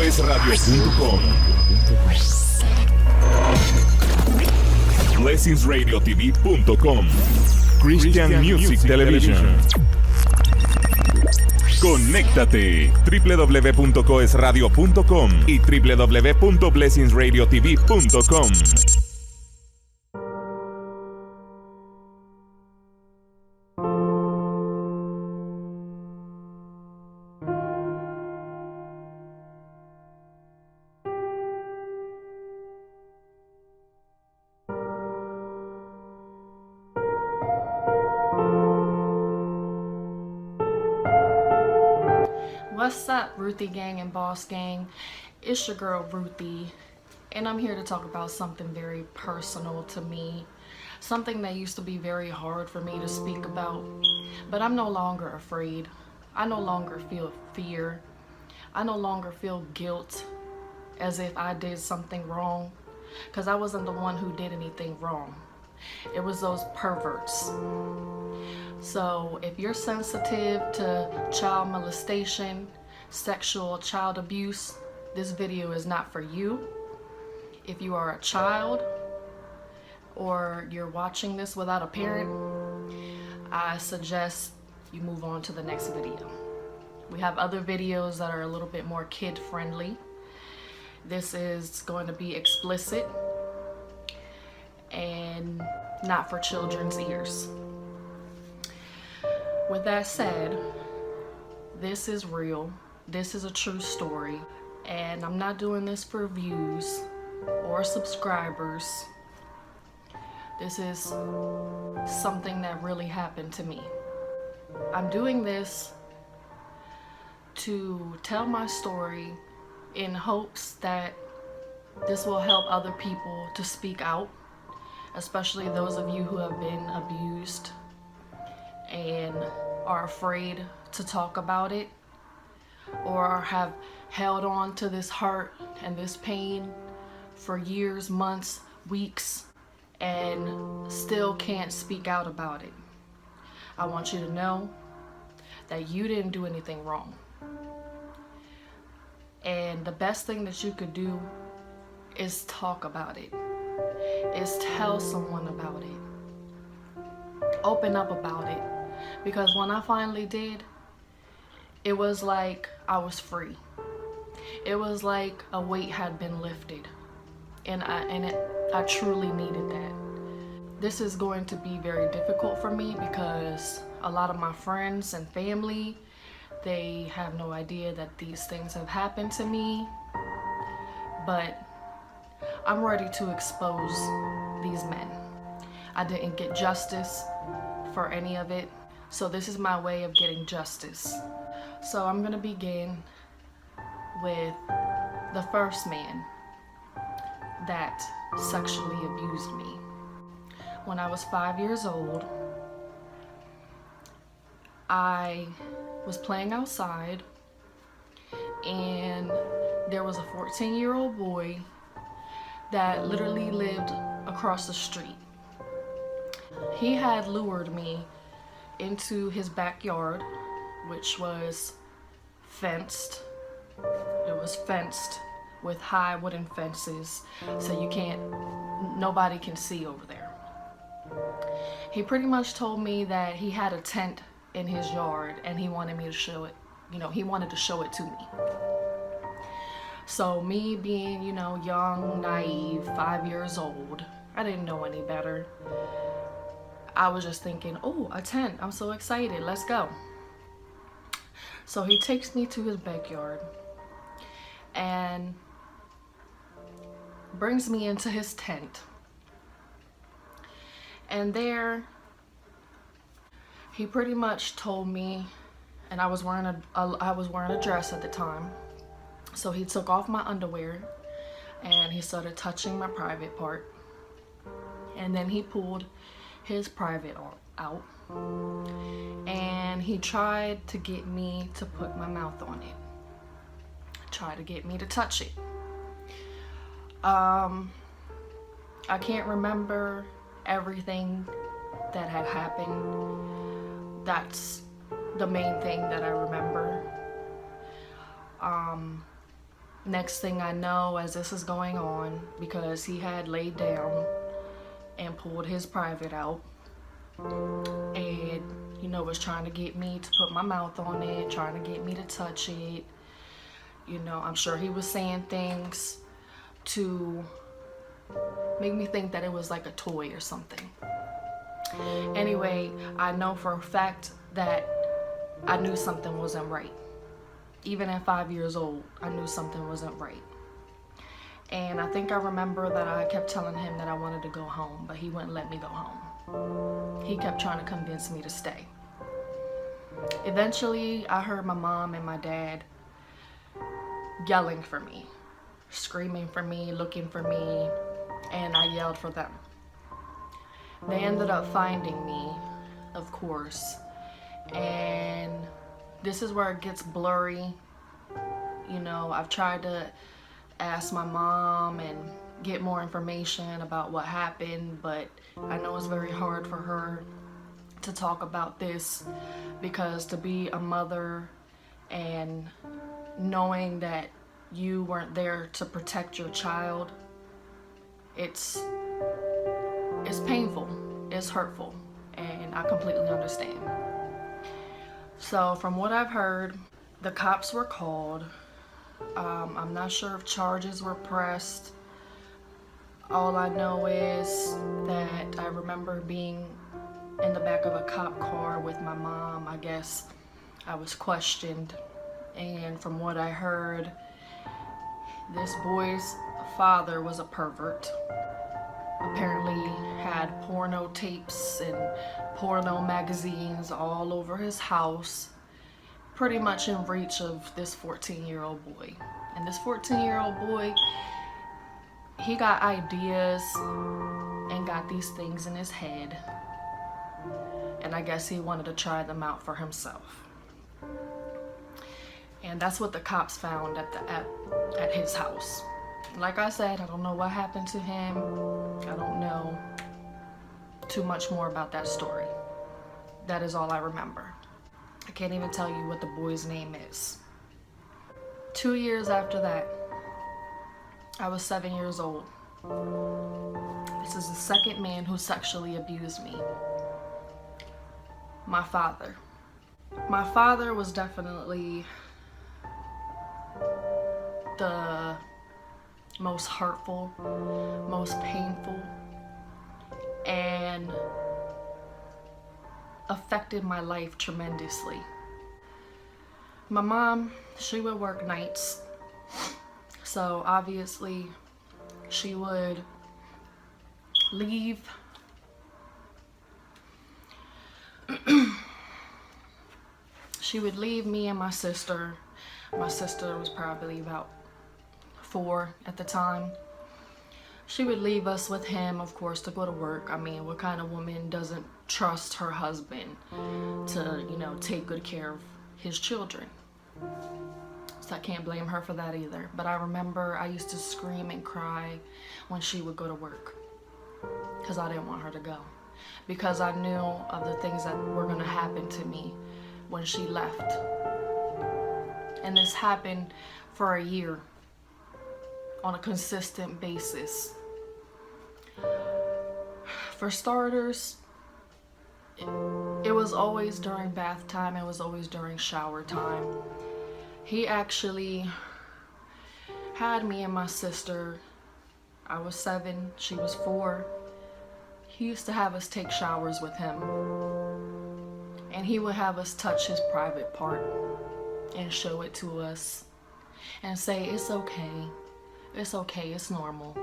blessingsradiotv.com. blessingsradiotv.com. Christian Music Television. Conéctate www.coesradio.com y www.blessingsradiotv.com. What's up, Ruthie Gang and Boss Gang? It's your girl Ruthie, and I'm here to talk about something very personal to me. Something that used to be very hard for me to speak about, but I'm no longer afraid. I no longer feel fear. I no longer feel guilt as if I did something wrong, because I wasn't the one who did anything wrong. It was those perverts. So if you're sensitive to child molestation, sexual child abuse, this video is not for you. If you are a child or you're watching this without a parent, I suggest you move on to the next video. We have other videos that are a little bit more kid friendly. This is going to be explicit and not for children's ears. With that said, this is real. This is a true story, and I'm not doing this for views or subscribers. This is something that really happened to me. I'm doing this to tell my story in hopes that this will help other people to speak out, especially those of you who have been abused and are afraid to talk about it, or have held on to this hurt and this pain for years, months, weeks, and still can't speak out about it. I want you to know that you didn't do anything wrong. And the best thing that you could do is talk about it, is tell someone about it, open up about it. Because when I finally did, it was like I was free. It was like a weight had been lifted, and I truly needed that. This is going to be very difficult for me because a lot of my friends and family, they have no idea that these things have happened to me, but I'm ready to expose these men. I didn't get justice for any of it. So this is my way of getting justice. So I'm gonna begin with the first man that sexually abused me. When I was 5 years old, I was playing outside, and there was a 14-year-old boy that literally lived across the street. He had lured me into his backyard, which was fenced. It was fenced with high wooden fences, so nobody can see over there. He pretty much told me that he had a tent in his yard and he wanted me to show it. He wanted to show it to me. So me being, young, naive, 5 years old, I didn't know any better. I was just thinking, oh, a tent, I'm so excited, let's go. So he takes me to his backyard and brings me into his tent. And there, he pretty much told me, and I was wearing a dress at the time. So he took off my underwear and he started touching my private part. And then he pulled his private out, and he tried to get me to put my mouth on it, tried to get me to touch it. I can't remember everything that had happened. That's the main thing that I remember. Next thing I know, as this is going on, because he had laid down and pulled his private out and, you know, was trying to get me to put my mouth on it, trying to get me to touch it. You know, I'm sure he was saying things to make me think that it was like a toy or something. Anyway, I know for a fact that I knew something wasn't right. Even at 5 years old, I knew something wasn't right. And I think I remember that I kept telling him that I wanted to go home, but he wouldn't let me go home. He kept trying to convince me to stay. Eventually, I heard my mom and my dad yelling for me, screaming for me, looking for me, and I yelled for them. They ended up finding me, of course, and this is where it gets blurry. You know, I've tried to ask my mom and get more information about what happened, but I know it's very hard for her to talk about this, because to be a mother and knowing that you weren't there to protect your child, it's painful, it's hurtful, and I completely understand. So from what I've heard, the cops were called. I'm not sure if charges were pressed. All I know is that I remember being in the back of a cop car with my mom. I guess I was questioned, and from what I heard, this boy's father was a pervert. Apparently had porno tapes and porno magazines all over his house, pretty much in reach of this 14-year-old boy. And this 14-year-old boy, he got ideas and got these things in his head, and I guess he wanted to try them out for himself. And that's what the cops found at his house. Like I said, I don't know what happened to him. I don't know too much more about that story. That is all I remember. I can't even tell you what the boy's name is. 2 years after that, I was 7 years old. This is the second man who sexually abused me. My father. My father was definitely the most hurtful, most painful, and affected my life tremendously. My mom, she would work nights, so obviously she would leave me and my sister. My sister was probably about 4 at the time. She would leave us with him, of course, to go to work. I mean, what kind of woman doesn't trust her husband to, you know, take good care of his children? So I can't blame her for that either. But I remember I used to scream and cry when she would go to work, because I didn't want her to go, because I knew of the things that were going to happen to me when she left. And this happened for a year on a consistent basis. For starters, it was always during bath time. It was always during shower time. He actually had me and my sister. I was 7, she was 4. He used to have us take showers with him, and he would have us touch his private part and show it to us and say, it's okay, it's normal.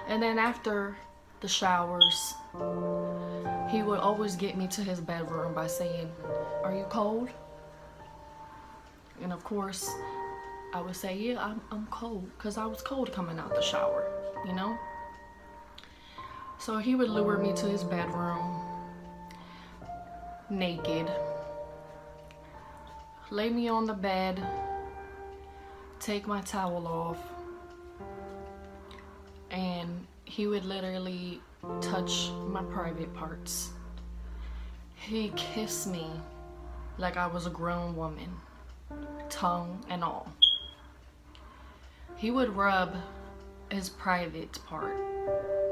And then after the showers, he would always get me to his bedroom by saying, are you cold? And of course, I would say, yeah, I'm cold, because I was cold coming out the shower, you know? So he would lure me to his bedroom, naked, lay me on the bed, take my towel off, and he would literally touch my private parts. He kissed me like I was a grown woman, tongue and all. he would rub his private part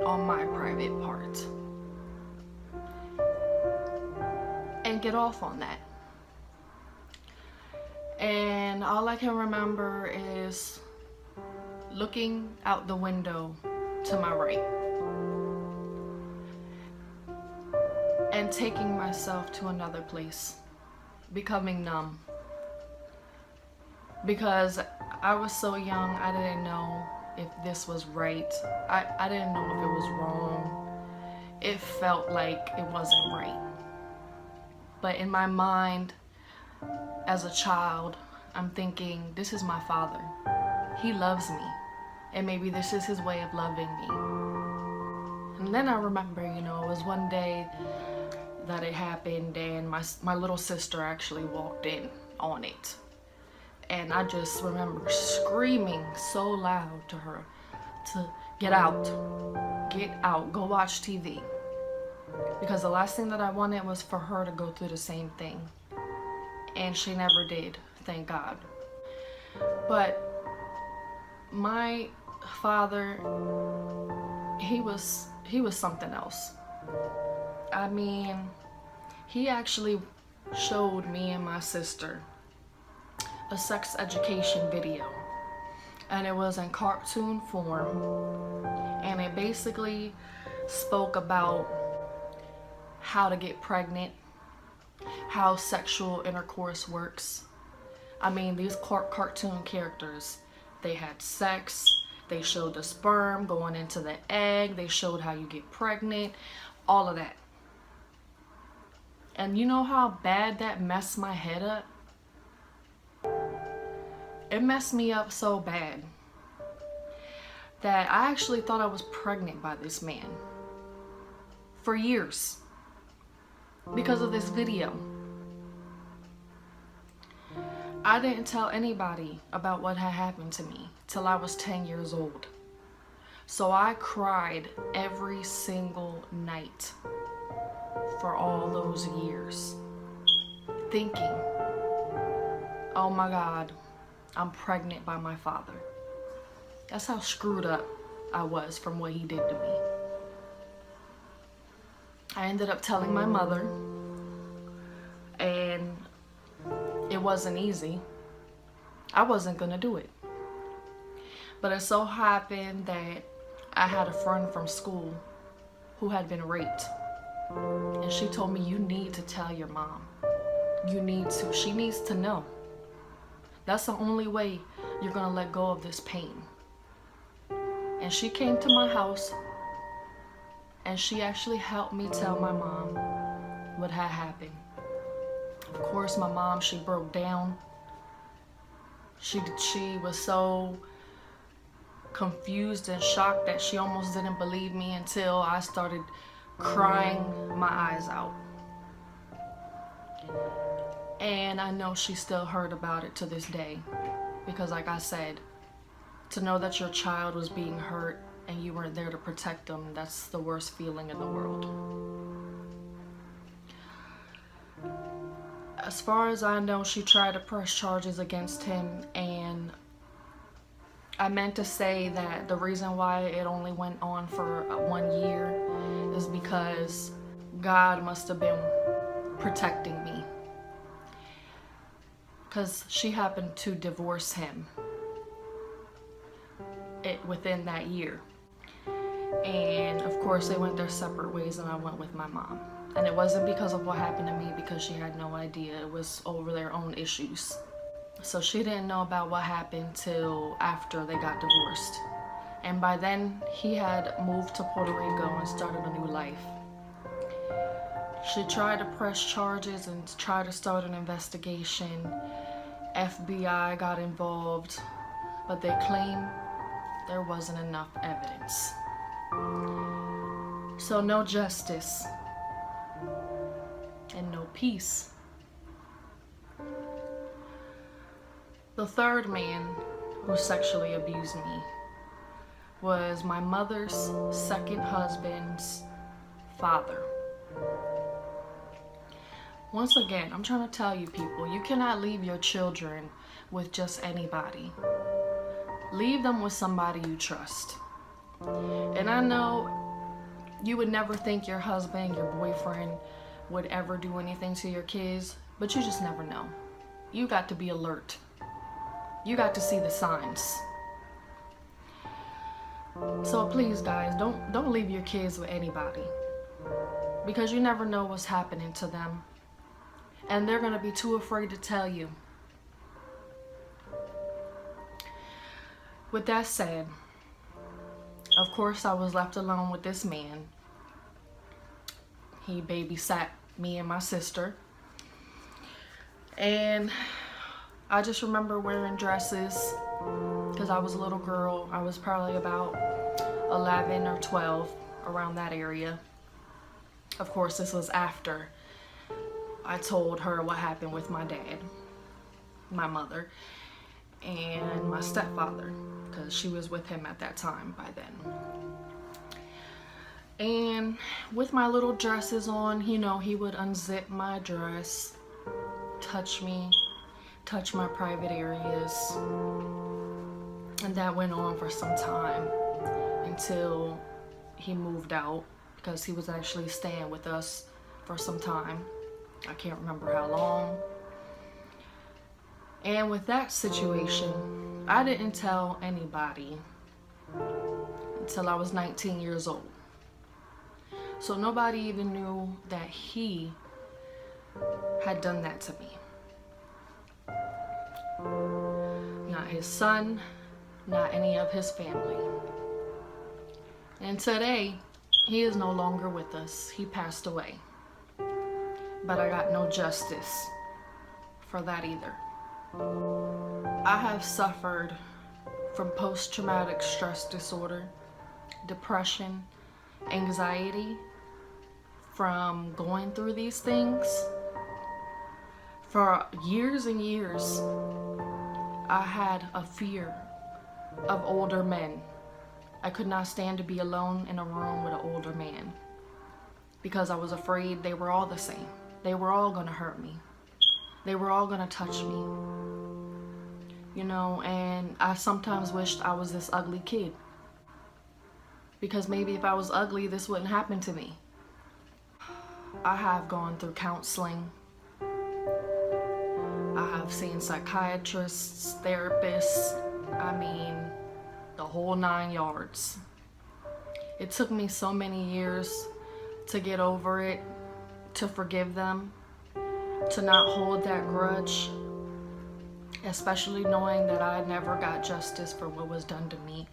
on my private part and get off on that. And all I can remember is looking out the window to my right and taking myself to another place, becoming numb. Because I was so young, I didn't know if this was right. I didn't know if it was wrong. It felt like it wasn't right. But in my mind, as a child, I'm thinking, this is my father. He loves me. And maybe this is his way of loving me. And then I remember, it was one day that it happened, and my little sister actually walked in on it. And I just remember screaming so loud to her to get out, go watch TV. Because the last thing that I wanted was for her to go through the same thing. And she never did, thank God. But my father, he was something else. I mean, he actually showed me and my sister a sex education video, and it was in cartoon form, and it basically spoke about how to get pregnant, how sexual intercourse works. I mean, these cartoon characters, they had sex, they showed the sperm going into the egg, they showed how you get pregnant, all of that. And you know how bad that messed my head up? It messed me up so bad that I actually thought I was pregnant by this man for years because of this video. I didn't tell anybody about what had happened to me till I was 10 years old. So I cried every single night for all those years, thinking, oh my God, I'm pregnant by my father. That's how screwed up I was from what he did to me. I ended up telling my mother, and it wasn't easy. I wasn't gonna do it. But it so happened that I had a friend from school who had been raped. And she told me, you need to tell your mom. You need to. She needs to know. That's the only way you're gonna let go of this pain. And she came to my house, and she actually helped me tell my mom what had happened. Of course, my mom, she broke down. She was so confused and shocked that she almost didn't believe me until I started crying my eyes out. And I know she still heard about it to this day, because like I said, to know that your child was being hurt and you weren't there to protect them, that's the worst feeling in the world. As far as I know, she tried to press charges against him, and I meant to say that the reason why it only went on for 1 year is because God must have been protecting me. Because she happened to divorce him within that year. And of course they went their separate ways, and I went with my mom. And it wasn't because of what happened to me, because she had no idea. It was over their own issues. So she didn't know about what happened till after they got divorced. And by then he had moved to Puerto Rico and started a new life. She tried to press charges and tried to start an investigation. FBI got involved, but they claimed there wasn't enough evidence. So no justice and no peace. The third man who sexually abused me was my mother's second husband's father. Once again, I'm trying to tell you people, you cannot leave your children with just anybody. leave them with somebody you trust. And I know you would never think your husband, your boyfriend would ever do anything to your kids, but you just never know. You got to be alert. You got to see the signs. So please, guys, don't leave your kids with anybody, because you never know what's happening to them, and they're gonna be too afraid to tell you. With that said, of course, I was left alone with this man. He babysat me and my sister, and I just remember wearing dresses because I was a little girl. I was probably about 11 or 12, around that area. Of course, this was after I told her what happened with my dad, my mother, and my stepfather, because she was with him at that time by then. And with my little dresses on, you know, he would unzip my dress, touch me, touch my private areas. And that went on for some time until he moved out, because he was actually staying with us for some time. I can't remember how long. And with that situation, I didn't tell anybody until I was 19 years old. So nobody even knew that he had done that to me. Not his son, not any of his family. And today, he is no longer with us. He passed away. But I got no justice for that either. I have suffered from post-traumatic stress disorder, depression, anxiety, from going through these things. For years and years, I had a fear of older men. I could not stand to be alone in a room with an older man, because I was afraid they were all the same. They were all gonna hurt me. They were all gonna touch me. You know, and I sometimes wished I was this ugly kid, because maybe if I was ugly, this wouldn't happen to me. I have gone through counseling. I have seen psychiatrists, therapists, I mean, the whole 9 yards. It took me so many years to get over it, to forgive them, to not hold that grudge, especially knowing that I never got justice for what was done to me.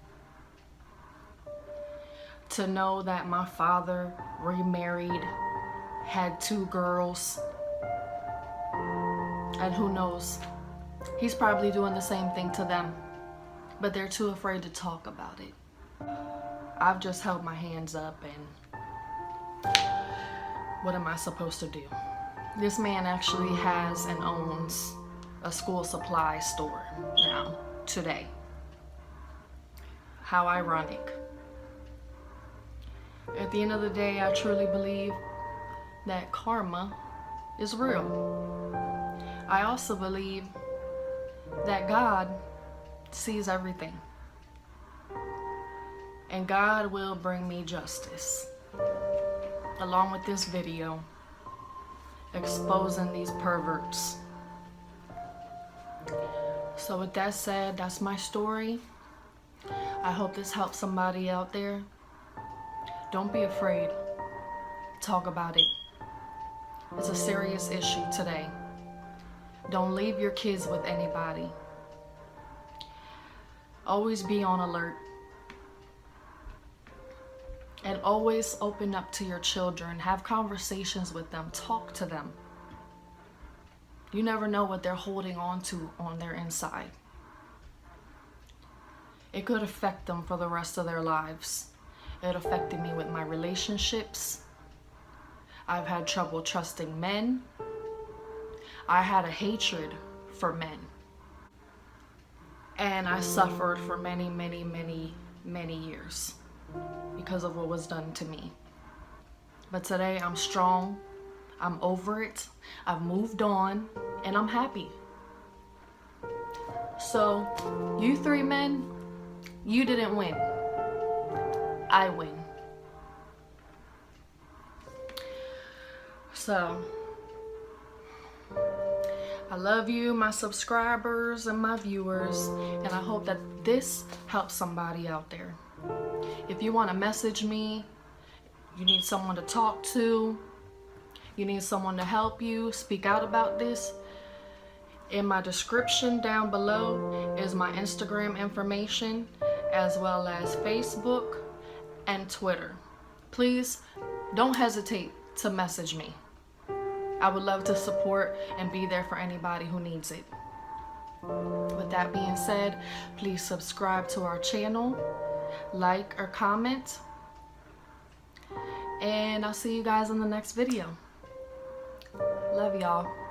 To know that my father remarried, had 2 girls, and who knows, he's probably doing the same thing to them, but they're too afraid to talk about it. I've just held my hands up, and what am I supposed to do? This man actually has and owns a school supply store now, today. How ironic. At the end of the day, I truly believe that karma is real. I also believe that God sees everything, and God will bring me justice, along with this video exposing these perverts. So with that said, that's my story. I hope this helps somebody out there. Don't be afraid. Talk about it. It's a serious issue today. Don't leave your kids with anybody. Always be on alert. And always open up to your children. Have conversations with them. Talk to them. You never know what they're holding on to on their inside. It could affect them for the rest of their lives. It affected me with my relationships. I've had trouble trusting men. I had a hatred for men. And I suffered for many, many, many, many years because of what was done to me. But today I'm strong. I'm over it. I've moved on, and I'm happy. So, you 3 men, You didn't win. I win. So, I love you, my subscribers and my viewers, and I hope that this helps somebody out there. If you want to message me, you need someone to talk to, you need someone to help you speak out about this, in my description down below is my Instagram information, as well as Facebook and Twitter. Please don't hesitate to message me. I would love to support and be there for anybody who needs it. With that being said, please subscribe to our channel, like or comment, and I'll see you guys in the next video. Love y'all.